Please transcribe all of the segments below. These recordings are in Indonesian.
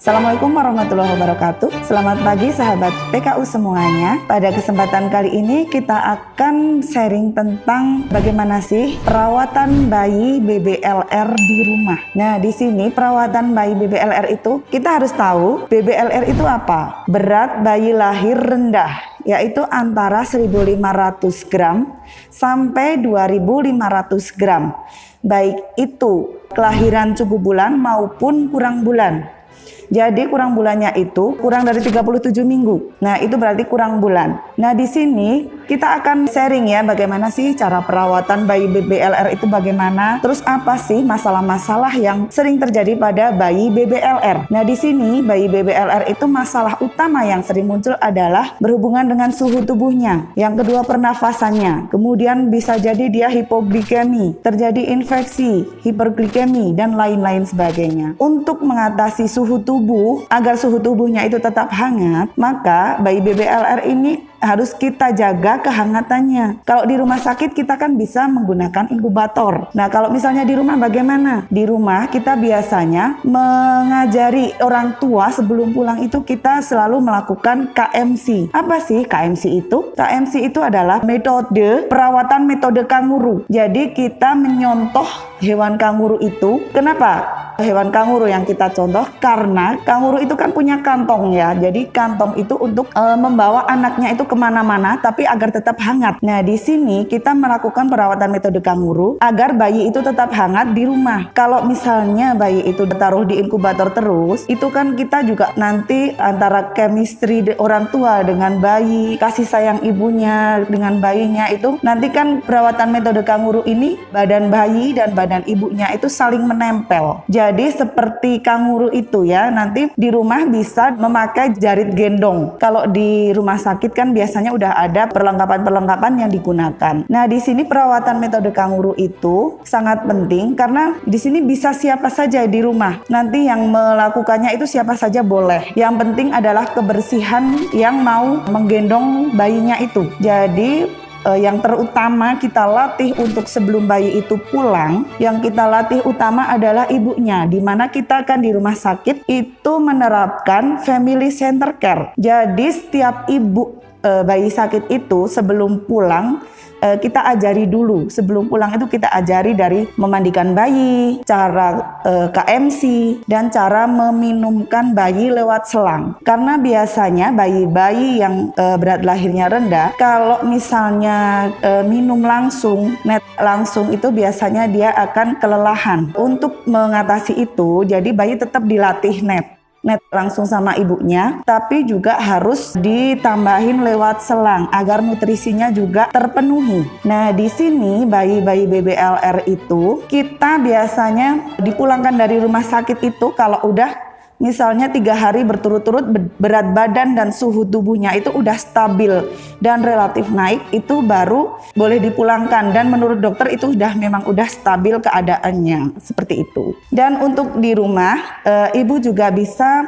Assalamualaikum warahmatullahi wabarakatuh. Selamat pagi sahabat PKU semuanya. Pada kesempatan kali ini kita akan sharing tentang bagaimana sih perawatan bayi BBLR di rumah. Nah, di sini perawatan bayi BBLR itu kita harus tahu BBLR itu apa? Berat bayi lahir rendah, yaitu antara 1.500 gram sampai 2.500 gram. Baik itu kelahiran cukup bulan maupun kurang bulan. Jadi kurang bulannya itu kurang dari 37 minggu. Nah, itu berarti kurang bulan. Nah, di sini kita akan sharing ya bagaimana sih cara perawatan bayi BBLR itu bagaimana. Terus apa sih masalah-masalah yang sering terjadi pada bayi BBLR. Nah, di sini bayi BBLR itu masalah utama yang sering muncul adalah berhubungan dengan suhu tubuhnya. Yang kedua pernafasannya. Kemudian bisa jadi dia hipoglikemi, terjadi infeksi, hiperglikemi dan lain-lain sebagainya. Untuk mengatasi suhu tubuh agar suhu tubuhnya itu tetap hangat, maka bayi BBLR ini harus kita jaga kehangatannya. Kalau di rumah sakit kita kan bisa menggunakan inkubator. Nah, kalau misalnya di rumah bagaimana? Di rumah kita biasanya mengajari orang tua sebelum pulang itu kita selalu melakukan KMC. Apa sih KMC itu? KMC itu adalah metode perawatan metode kanguru. Jadi kita menyontoh hewan kanguru itu. Kenapa hewan kanguru yang kita contoh? Karena kanguru itu kan punya kantong ya. Jadi kantong itu untuk membawa anaknya itu kemana-mana, tapi agar tetap hangat. Nah, di sini kita melakukan perawatan metode kanguru agar bayi itu tetap hangat di rumah. Kalau misalnya bayi itu ditaruh di inkubator terus, itu kan kita juga nanti antara chemistry orang tua dengan bayi, kasih sayang ibunya dengan bayinya itu nanti kan perawatan metode kanguru ini badan bayi dan badan ibunya itu saling menempel. Jadi seperti kanguru itu ya, nanti di rumah bisa memakai jarit gendong. Kalau di rumah sakit kan biasanya udah ada perlengkapan-perlengkapan yang digunakan. Nah, di sini perawatan metode kanguru itu sangat penting karena di sini bisa siapa saja di rumah. Nanti yang melakukannya itu siapa saja boleh. Yang penting adalah kebersihan yang mau menggendong bayinya itu. Jadi yang terutama kita latih untuk sebelum bayi itu pulang, yang kita latih utama adalah ibunya, dimana kita kan di rumah sakit itu menerapkan family center care. Jadi setiap ibu bayi sakit itu sebelum pulang kita ajari dulu. Sebelum pulang itu kita ajari dari memandikan bayi, cara KMC, dan cara meminumkan bayi lewat selang. Karena biasanya bayi-bayi yang berat lahirnya rendah, kalau misalnya minum langsung, net langsung itu biasanya dia akan kelelahan. Untuk mengatasi itu, jadi bayi tetap dilatih net langsung sama ibunya, tapi juga harus ditambahin lewat selang agar nutrisinya juga terpenuhi. Nah, di sini bayi-bayi BBLR itu kita biasanya dipulangkan dari rumah sakit itu kalau udah misalnya 3 hari berturut-turut berat badan dan suhu tubuhnya itu udah stabil dan relatif naik, itu baru boleh dipulangkan dan menurut dokter itu memang udah stabil keadaannya, seperti itu. Dan untuk di rumah ibu juga bisa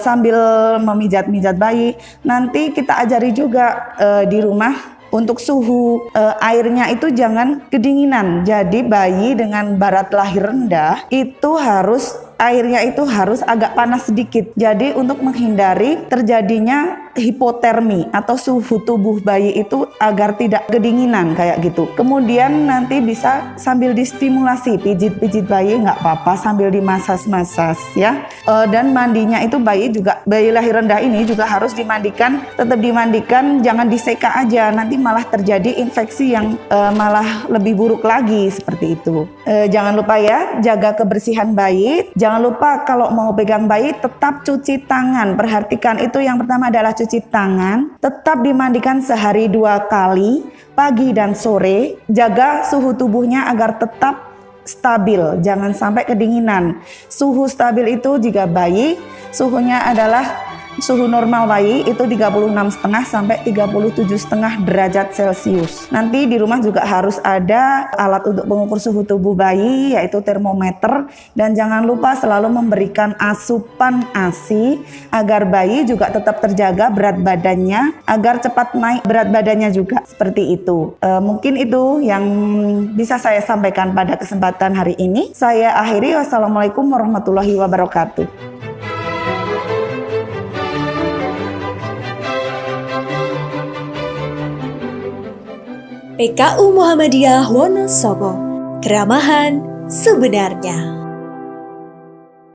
sambil memijat-mijat bayi, nanti kita ajari juga di rumah untuk suhu airnya itu jangan kedinginan. Jadi bayi dengan berat lahir rendah itu airnya itu harus agak panas sedikit. Jadi untuk menghindari terjadinya hipotermi atau suhu tubuh bayi itu agar tidak kedinginan kayak gitu. Kemudian nanti bisa sambil distimulasi, pijit-pijit bayi nggak apa-apa sambil dimasas-masas ya. Dan mandinya itu bayi lahir rendah ini juga harus dimandikan, tetap dimandikan, jangan diseka aja. Nanti malah terjadi infeksi yang malah lebih buruk lagi seperti itu. Jangan lupa ya, jaga kebersihan bayi. Jangan lupa kalau mau pegang bayi tetap cuci tangan. Perhatikan itu yang pertama adalah cuci tangan. Tetap dimandikan sehari 2 kali, pagi dan sore. Jaga suhu tubuhnya agar tetap stabil, jangan sampai kedinginan. Suhu stabil itu jika bayi suhunya adalah suhu normal bayi itu 36,5 sampai 37,5 derajat Celcius. Nanti di rumah juga harus ada alat untuk mengukur suhu tubuh bayi, yaitu termometer, dan jangan lupa selalu memberikan asupan ASI agar bayi juga tetap terjaga berat badannya, agar cepat naik berat badannya juga, seperti itu. Mungkin itu yang bisa saya sampaikan pada kesempatan hari ini. Saya akhiri, wassalamualaikum warahmatullahi wabarakatuh. PKU Muhammadiyah Wonosobo. Keramahan sebenarnya.